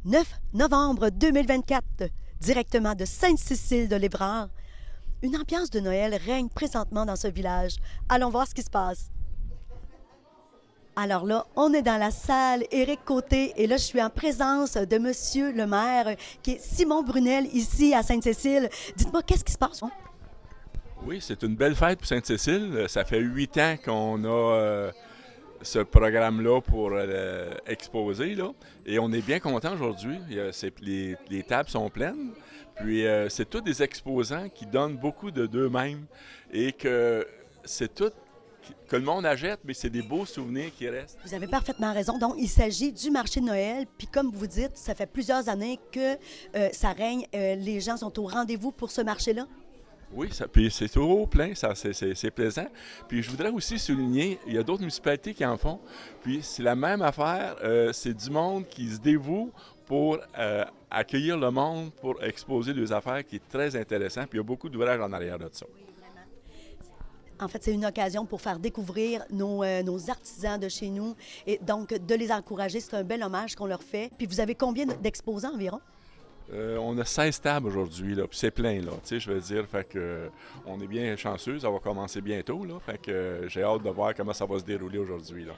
9 novembre 2024, directement de Sainte-Cécile de l'Évrard. Une ambiance de Noël règne présentement dans ce village. Allons voir ce qui se passe. Alors là, on est dans la salle Éric Côté et là, je suis en présence de Monsieur le maire, qui est Simon Brunel, ici à Sainte-Cécile. Dites-moi, qu'est-ce qui se passe? Oui, c'est une belle fête pour Sainte-Cécile. Ça fait 8 ans qu'on a ce programme-là pour exposer, là. Et on est bien content aujourd'hui. Les tables sont pleines. Puis c'est tous des exposants qui donnent beaucoup de d'eux-mêmes et que c'est tout que le monde achète, mais c'est des beaux souvenirs qui restent. Vous avez parfaitement raison. Donc, il s'agit du marché de Noël. Puis, comme vous dites, ça fait plusieurs années que ça règne. Les gens sont au rendez-vous pour ce marché-là. Oui, puis c'est toujours plein, c'est plaisant. Puis je voudrais aussi souligner, il y a d'autres municipalités qui en font. Puis c'est la même affaire, c'est du monde qui se dévoue pour accueillir le monde, pour exposer des affaires qui est très intéressant. Puis il y a beaucoup d'ouvrages en arrière de ça. En fait, c'est une occasion pour faire découvrir nos artisans de chez nous et donc de les encourager. C'est un bel hommage qu'on leur fait. Puis vous avez combien d'exposants environ? On a 16 tables aujourd'hui, là, puis c'est plein, là, tu sais, je veux dire, fait que on est bien chanceux, ça va commencer bientôt, là, fait que j'ai hâte de voir comment ça va se dérouler aujourd'hui, là.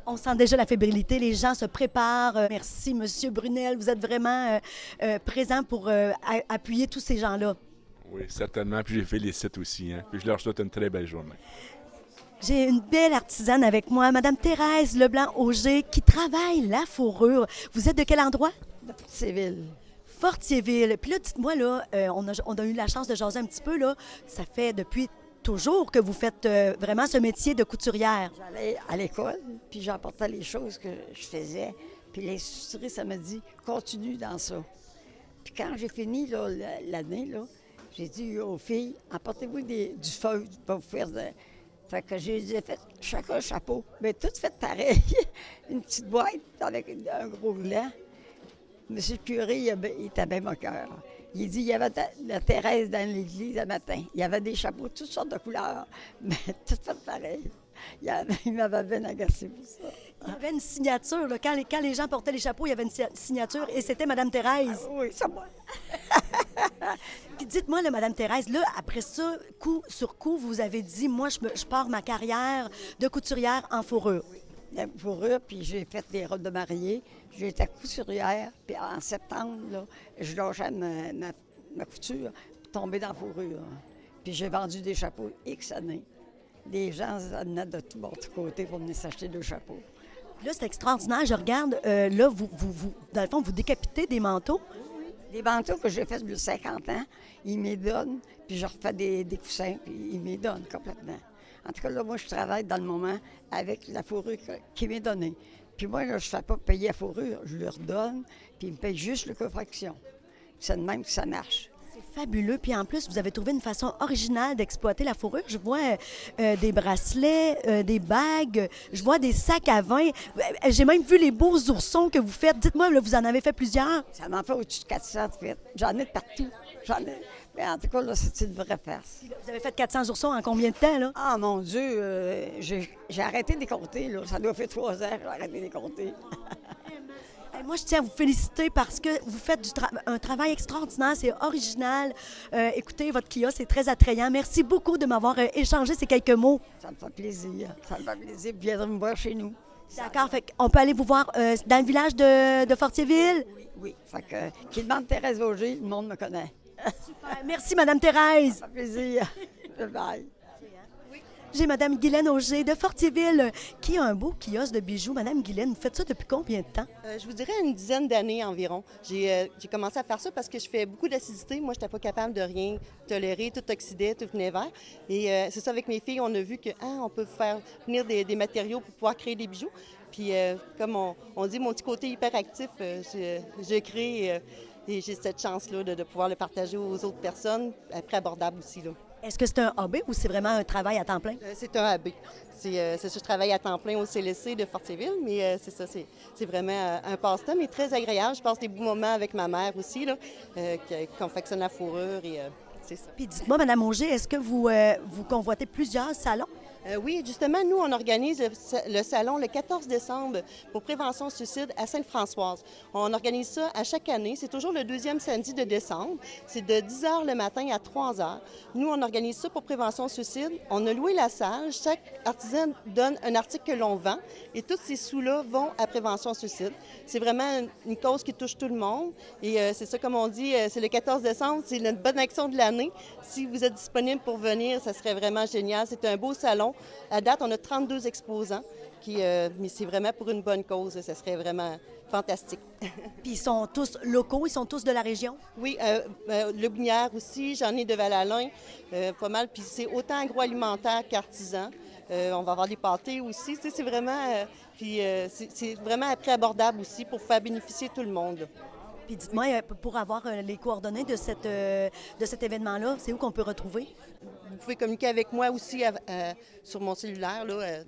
On sent déjà la fébrilité, les gens se préparent. Merci, Monsieur Brunel, vous êtes vraiment présent pour appuyer tous ces gens-là. Oui, certainement, puis je les félicite aussi, hein, puis je leur souhaite une très belle journée. J'ai une belle artisane avec moi, Madame Thérèse Leblanc-Auger, qui travaille la fourrure. Vous êtes de quel endroit? De Fortierville. Fortierville. Puis là, dites-moi, là, on a eu la chance de jaser un petit peu, là. Ça fait depuis toujours que vous faites vraiment ce métier de couturière. J'allais à l'école, puis j'apportais les choses que je faisais. Puis l'institutrice, ça m'a dit, continue dans ça. Puis quand j'ai fini là, l'année, là, j'ai dit aux filles, apportez-vous du feuille pour vous faire de... Fait que j'ai fait chacun un chapeau. Mais tout fait pareil. Une petite boîte avec un gros gland. Monsieur le curé, il était bien moqueur. Il dit, il y avait la Thérèse dans l'église le matin. Il y avait des chapeaux, toutes sortes de couleurs, mais tout fait pareil. Il m'avait bien agacé pour ça. Il y avait une signature, là. Quand les gens portaient les chapeaux, il y avait une signature et c'était Madame Thérèse. Ah, oui, c'est moi. Puis dites-moi, là, Madame Thérèse, là, après ça, coup sur coup, vous avez dit, moi, je pars ma carrière de couturière en fourrure. La fourrure, puis j'ai fait des robes de mariée. J'ai été couturière, puis en septembre, là, je lâchais ma couture pour tomber dans la fourrure. Puis j'ai vendu des chapeaux X années. Les gens venaient de tous côtés pour venir s'acheter deux chapeaux. Puis là, c'est extraordinaire. Je regarde, là, dans le fond, vous décapitez des manteaux. Les manteaux que j'ai faits depuis 50 ans, ils me donnent, puis je refais des coussins, puis ils me donnent complètement. En tout cas, là, moi, je travaille dans le moment avec la fourrure qui m'est donnée. Puis moi, là, je ne fais pas payer la fourrure, je leur donne, puis ils me payent juste le coffraction. C'est de même que ça marche. C'est fabuleux. Puis en plus, vous avez trouvé une façon originale d'exploiter la fourrure. Je vois des bracelets, des bagues, je vois des sacs à vin. J'ai même vu les beaux oursons que vous faites. Dites-moi, là, vous en avez fait plusieurs. Ça m'en fait au-dessus de 400 de fait. J'en ai de partout. J'en ai. Mais en tout cas, là, c'est une vraie farce. Vous avez fait 400 oursons en combien de temps, là? Ah, mon Dieu, j'ai arrêté de les compter, là. Ça doit faire 3 ans que j'ai arrêté de les compter. Moi, je tiens à vous féliciter parce que vous faites un travail extraordinaire, c'est original. Écoutez, votre kiosque est très attrayant. Merci beaucoup de m'avoir échangé ces quelques mots. Ça me fait plaisir. Ça me fait plaisir. Viendrez me voir chez nous. D'accord, fait qu'on peut aller vous voir dans le village de Fortierville? Oui, oui. Fait que, qui demande Thérèse Auger, le monde me connaît. Super. Merci, Madame Thérèse. Ça fait plaisir. Bye. J'ai Madame Guylaine Auger de Fortierville qui a un beau kiosque de bijoux. Madame Guylaine, vous faites ça depuis combien de temps? Je vous dirais une dizaine d'années environ. J'ai commencé à faire ça parce que je fais beaucoup d'acidité. Moi, je n'étais pas capable de rien tolérer. Tout oxydait, tout venait vert. Et c'est ça, avec mes filles, on a vu que on peut faire venir des matériaux pour pouvoir créer des bijoux. Puis, comme on dit, mon petit côté hyperactif, je crée et j'ai cette chance-là de pouvoir le partager aux autres personnes, après abordable aussi, là. Est-ce que c'est un hobby ou c'est vraiment un travail à temps plein? C'est un AB. C'est ça, je travaille à temps plein au CLSC de Fortierville, mais c'est ça, c'est vraiment un passe-temps, mais très agréable. Je passe des bons moments avec ma mère aussi, là, qui confectionne la fourrure et c'est ça. Puis dites-moi, Madame Auger, est-ce que vous convoitez plusieurs salons? Oui, justement, nous, on organise le salon le 14 décembre pour prévention suicide à Sainte-Françoise. On organise ça à chaque année. C'est toujours le deuxième samedi de décembre. C'est de 10 h le matin à 3 h. Nous, on organise ça pour prévention suicide. On a loué la salle. Chaque artisan donne un article que l'on vend et tous ces sous-là vont à prévention suicide. C'est vraiment une cause qui touche tout le monde. Et c'est ça, comme on dit, c'est le 14 décembre. C'est une bonne action de l'année. Si vous êtes disponible pour venir, ça serait vraiment génial. C'est un beau salon. À date, on a 32 exposants, mais c'est vraiment pour une bonne cause. Ça serait vraiment fantastique. Puis ils sont tous locaux, ils sont tous de la région? Oui, Le Binière aussi, j'en ai de Val-Alain, pas mal. Puis c'est autant agroalimentaire qu'artisan. On va avoir des pâtés aussi. Tu sais, c'est vraiment, c'est vraiment à prix abordable aussi pour faire bénéficier tout le monde. Puis dites-moi, pour avoir les coordonnées de cet événement-là, c'est où qu'on peut retrouver? Vous pouvez communiquer avec moi aussi sur mon cellulaire, là,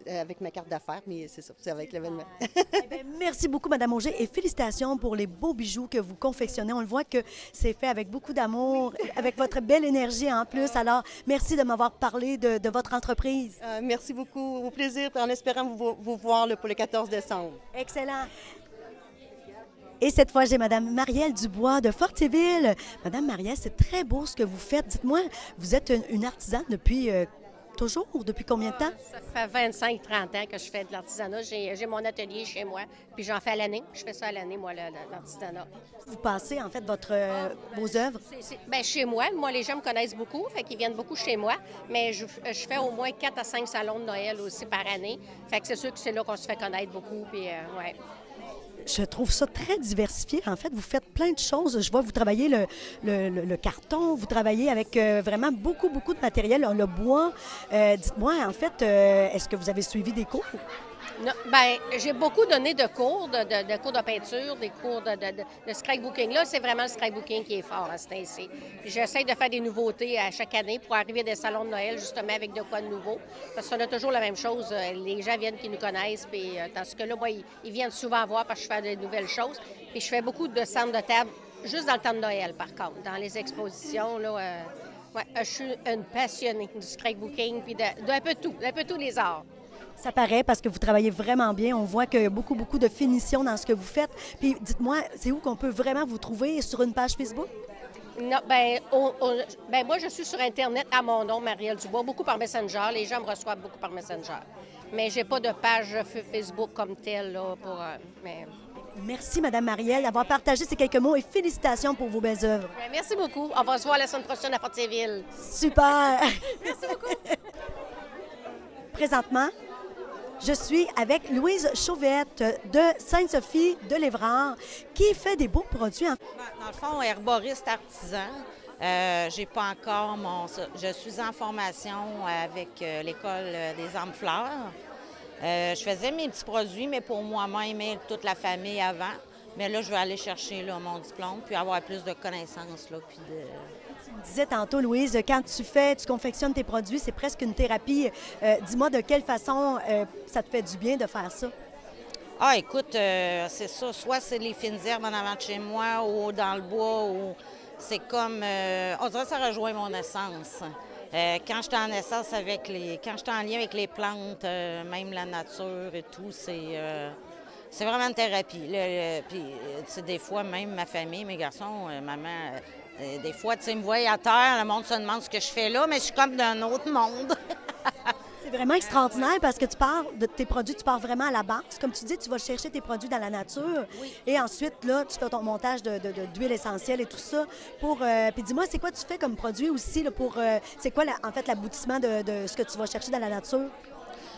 avec ma carte d'affaires, mais c'est ça, c'est avec l'événement. Eh bien, merci beaucoup, Mme Auger, et félicitations pour les beaux bijoux que vous confectionnez. On le voit que c'est fait avec beaucoup d'amour, avec votre belle énergie en plus. Alors, merci de m'avoir parlé de votre entreprise. Merci beaucoup, au plaisir, en espérant vous voir là, pour le 14 décembre. Excellent. Et cette fois, j'ai Mme Marielle Dubois de Fortéville. Mme Marielle, c'est très beau ce que vous faites. Dites-moi, vous êtes une artisane depuis toujours? Depuis combien de temps? Ça fait 25-30 ans que je fais de l'artisanat. J'ai mon atelier chez moi, puis j'en fais à l'année. Je fais ça à l'année, moi, l'artisanat. Vous passez, en fait, vos œuvres? Bien, chez moi, les gens me connaissent beaucoup, fait qu'ils viennent beaucoup chez moi, mais je fais au moins 4 à 5 salons de Noël aussi par année. Fait que c'est sûr que c'est là qu'on se fait connaître beaucoup, puis ouais. Je trouve ça très diversifié. En fait, vous faites plein de choses. Je vois, vous travaillez le carton, vous travaillez avec vraiment beaucoup, beaucoup de matériel, le bois. Dites-moi, en fait, est-ce que vous avez suivi des cours? Non, bien, j'ai beaucoup donné de cours, de cours de peinture, des cours de scrapbooking. Là, c'est vraiment le scrapbooking qui est fort à ce temps-ci. Puis j'essaie de faire des nouveautés à chaque année pour arriver à des salons de Noël, justement, avec de quoi de nouveau. Parce qu'on a toujours la même chose. Les gens viennent qui nous connaissent, puis tandis que là, moi, ils viennent souvent voir parce que je fais de nouvelles choses. Puis je fais beaucoup de centres de table, juste dans le temps de Noël, par contre. Dans les expositions, là, ouais, je suis une passionnée du scrapbooking, puis d'un peu tous les arts. Ça paraît parce que vous travaillez vraiment bien. On voit qu'il y a beaucoup, beaucoup de finition dans ce que vous faites. Puis dites-moi, c'est où qu'on peut vraiment vous trouver? Sur une page Facebook? Non, moi, je suis sur Internet à mon nom, Marielle Dubois, beaucoup par Messenger. Les gens me reçoivent beaucoup par Messenger. Mais j'ai pas de page Facebook comme telle, là, mais... Merci, Mme Marielle, d'avoir partagé ces quelques mots et félicitations pour vos belles œuvres. Bien, merci beaucoup. On va se voir la semaine prochaine à Fortéville. Super! Merci beaucoup. Présentement, je suis avec Louise Chauvette de Sainte-Sophie de l'Évrard qui fait des beaux produits. Dans le fond, herboriste artisan. J'ai pas encore Je suis en formation avec l'École des armes fleurs. Je faisais mes petits produits, mais pour moi-même et toute la famille avant. Mais là, je vais aller chercher là, mon diplôme puis avoir plus de connaissances. Là, puis Tu me disais tantôt, Louise, quand tu confectionnes tes produits, c'est presque une thérapie. Dis-moi de quelle façon ça te fait du bien de faire ça? Ah, écoute, c'est ça. Soit c'est les fines herbes en avant de chez moi ou dans le bois. Ou c'est comme... on dirait que ça rejoint mon essence. Quand j'étais en essence quand j'étais en lien avec les plantes, même la nature et tout, c'est vraiment une thérapie. Puis, tu sais, des fois, même ma famille, mes garçons, maman, des fois, tu sais, ils me voient à terre, le monde se demande ce que je fais là, mais je suis comme d'un autre monde. C'est vraiment extraordinaire parce que tu pars de tes produits, tu pars vraiment à la base. Comme tu dis, tu vas chercher tes produits dans la nature. Oui. Et ensuite, là, tu fais ton montage d'huile essentielle et tout ça. Puis dis-moi, c'est quoi tu fais comme produit aussi là, c'est quoi, en fait, l'aboutissement de ce que tu vas chercher dans la nature?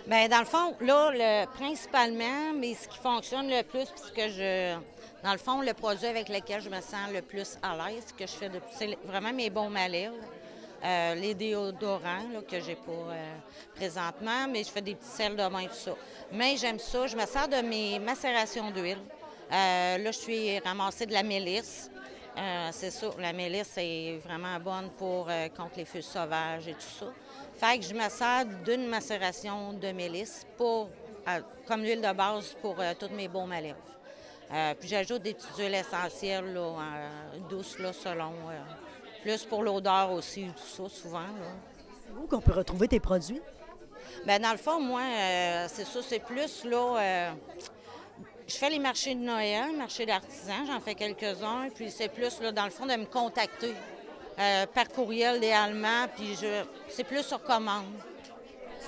Bien, dans le fond, là, principalement, mais ce qui fonctionne le plus, dans le fond, le produit avec lequel je me sens le plus à l'aise, que je fais c'est vraiment mes baumes à lèvres, les déodorants là, que j'ai pas présentement, mais je fais des petits sels de main, tout ça. Mais j'aime ça, je me sers de mes macérations d'huile. Là, je suis ramassée de la mélisse. C'est ça, la mélisse est vraiment bonne contre les feux sauvages et tout ça. Fait que je me sers d'une macération de mélisse comme l'huile de base pour toutes mes baumes à lèvres. Puis j'ajoute des petites huiles essentielles là, douces là, selon. Plus pour l'odeur aussi, tout ça, souvent. Là. C'est où qu'on peut retrouver tes produits? Bien, dans le fond, moi, c'est ça, c'est plus, là, je fais les marchés de Noël, marchés d'artisans, j'en fais quelques-uns, puis c'est plus, là, dans le fond, de me contacter par courriel idéalement, puis c'est plus sur commande.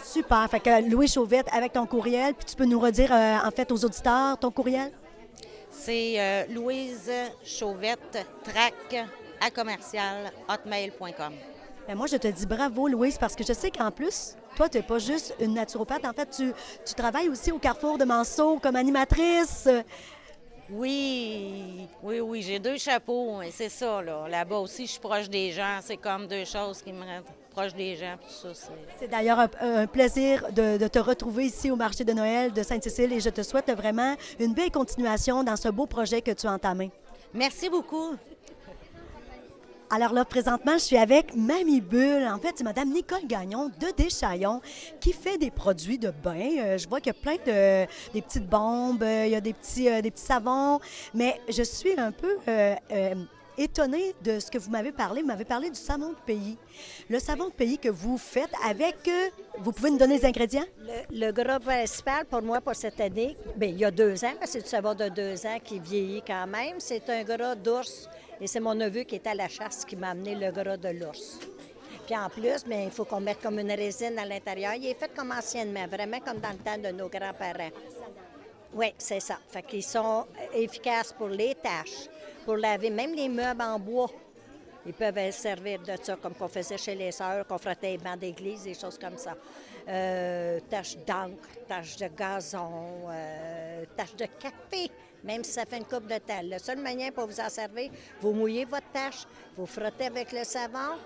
Super. Fait que Louise Chauvette avec ton courriel, puis tu peux nous redire, en fait, aux auditeurs, ton courriel? C'est Louise Chauvette, trac, à commercial, hotmail.com. Ben moi, je te dis bravo, Louise, parce que je sais qu'en plus, toi, tu n'es pas juste une naturopathe. En fait, tu travailles aussi au Carrefour de Manceau comme animatrice. Oui, oui, j'ai 2 chapeaux, et c'est ça, là. Là-bas aussi, je suis proche des gens. C'est comme 2 choses qui me rendent proche des gens, tout ça. C'est d'ailleurs un plaisir de te retrouver ici au marché de Noël de Sainte-Cécile et je te souhaite vraiment une belle continuation dans ce beau projet que tu as entamé. Merci beaucoup. Alors là, présentement, je suis avec Mamie Bulle. En fait, c'est Mme Nicole Gagnon de Deschaillons qui fait des produits de bain. Je vois qu'il y a plein des petites bombes, il y a des petits savons, mais je suis un peu étonnée de ce que vous m'avez parlé. Vous m'avez parlé du savon de pays. Le savon de pays que vous faites avec... vous pouvez nous donner les ingrédients? Le gras principal pour moi pour cette année, bien, il y a 2 ans, parce que c'est du savon de 2 ans qui vieillit quand même. C'est un gras d'ours et c'est mon neveu qui est à la chasse qui m'a amené le gras de l'ours. Puis en plus, bien, il faut qu'on mette comme une résine à l'intérieur. Il est fait comme anciennement, vraiment comme dans le temps de nos grands-parents. Oui, c'est ça. Fait qu'ils sont efficaces pour les taches, pour laver même les meubles en bois. Ils peuvent servir de ça, comme qu'on faisait chez les sœurs, qu'on frottait les bancs d'église, des choses comme ça. Taches d'encre, taches de gazon, taches de café, même si ça fait une coupe de temps. La seule manière pour vous en servir, vous mouillez votre tache, vous frottez avec le savon,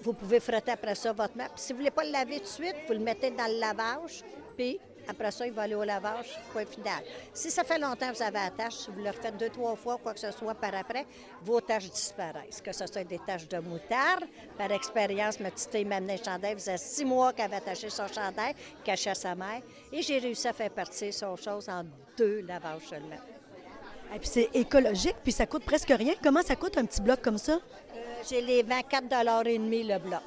vous pouvez frotter après ça votre meuble. Si vous ne voulez pas le laver tout de suite, vous le mettez dans le lavage, puis après ça, il va aller au lavage, point final. Si ça fait longtemps que vous avez la tache, si vous le refaites 2-3 fois, quoi que ce soit par après, vos taches disparaissent. Que ce soit des taches de moutarde, par expérience, ma petite fille m'a amené un chandail, il faisait 6 mois qu'elle avait attaché son chandail, caché à sa mère, et j'ai réussi à faire partir son chose en 2 lavages seulement. Et puis c'est écologique, puis ça coûte presque rien. Comment ça coûte un petit bloc comme ça? J'ai les 24,5 $ le bloc.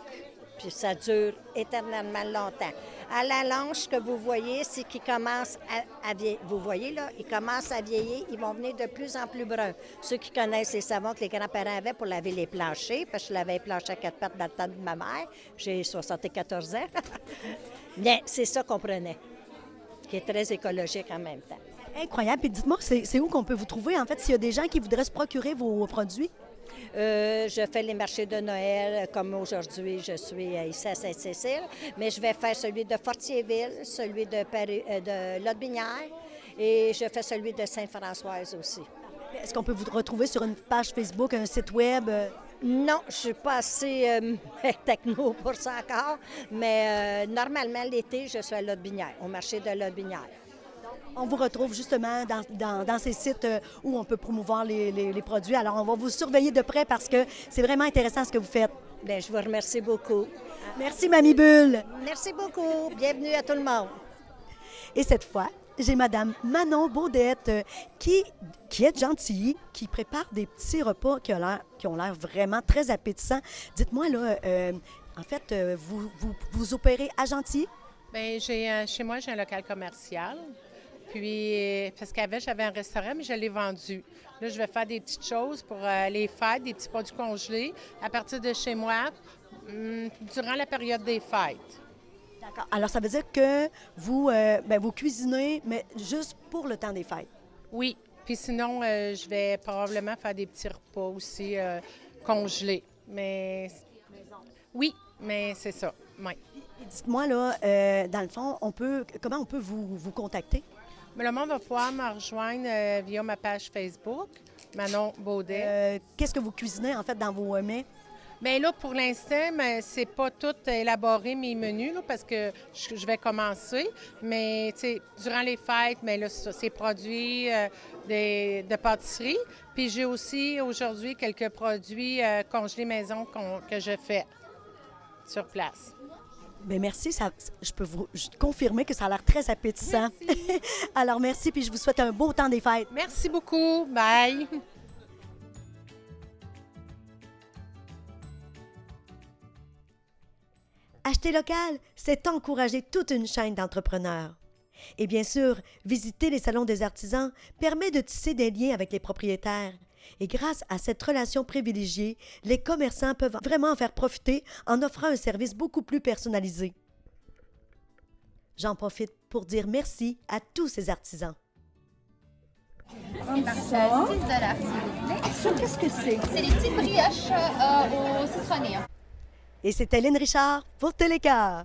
Puis ça dure éternellement longtemps. À la longe, ce que vous voyez, c'est qu'ils commencent à vieillir. Vous voyez, là, ils commencent à vieillir, ils vont venir de plus en plus bruns. Ceux qui connaissent les savons que les grands-parents avaient pour laver les planchers, parce que je lavais les planchers à 4 pattes dans le temps de ma mère, j'ai 74 ans. Bien, c'est ça qu'on prenait, qui est très écologique en même temps. Incroyable. Puis dites-moi, c'est où qu'on peut vous trouver, en fait, s'il y a des gens qui voudraient se procurer vos produits? Je fais les marchés de Noël, comme aujourd'hui, je suis ici à Sainte-Cécile, mais je vais faire celui de Fortierville, celui de Lotbinière et je fais celui de Sainte-Françoise aussi. Est-ce qu'on peut vous retrouver sur une page Facebook, un site web? Non, je suis pas assez techno pour ça encore, mais normalement, l'été, je suis à Lotbinière, au marché de Lotbinière. On vous retrouve justement dans ces sites où on peut promouvoir les produits. Alors, on va vous surveiller de près parce que c'est vraiment intéressant ce que vous faites. Bien, je vous remercie beaucoup. Merci, Mamie Bulle. Merci beaucoup. Bienvenue à tout le monde. Et cette fois, j'ai Madame Manon Baudette qui est gentille, qui prépare des petits repas qui ont l'air vraiment très appétissants. Dites-moi, là, en fait, vous opérez à Gentilly? Bien, chez moi, j'ai un local commercial. Puis, parce qu'avant, j'avais un restaurant, mais je l'ai vendu. Là, je vais faire des petites choses pour les fêtes, des petits produits congelés à partir de chez moi durant la période des fêtes. D'accord. Alors, ça veut dire que vous cuisinez, mais juste pour le temps des fêtes? Oui. Puis sinon, je vais probablement faire des petits repas aussi congelés. Mais oui, mais c'est ça. Oui. Dites-moi, là, dans le fond, comment on peut vous contacter? Mais le monde va pouvoir me rejoindre via ma page Facebook, Manon Baudet. Qu'est-ce que vous cuisinez, en fait, dans vos mets? Bien là, pour l'instant, c'est pas tout élaboré, mes menus, là, parce que je vais commencer. Mais, tu sais, durant les fêtes, mais là, c'est produits de pâtisserie. Puis j'ai aussi, aujourd'hui, quelques produits congelés maison que je fais sur place. Bien, merci. Je peux vous confirmer que ça a l'air très appétissant. Merci. Alors, merci, puis je vous souhaite un beau temps des fêtes. Merci beaucoup. Bye. Acheter local, c'est encourager toute une chaîne d'entrepreneurs. Et bien sûr, visiter les salons des artisans permet de tisser des liens avec les propriétaires. Et grâce à cette relation privilégiée, les commerçants peuvent vraiment en faire profiter en offrant un service beaucoup plus personnalisé. J'en profite pour dire merci à tous ces artisans. C'est parti à 6 $, s'il vous plaît. Ça, qu'est-ce que c'est? C'est les petites brioches au citronné. Et c'était Lynn Richard pour Télécar.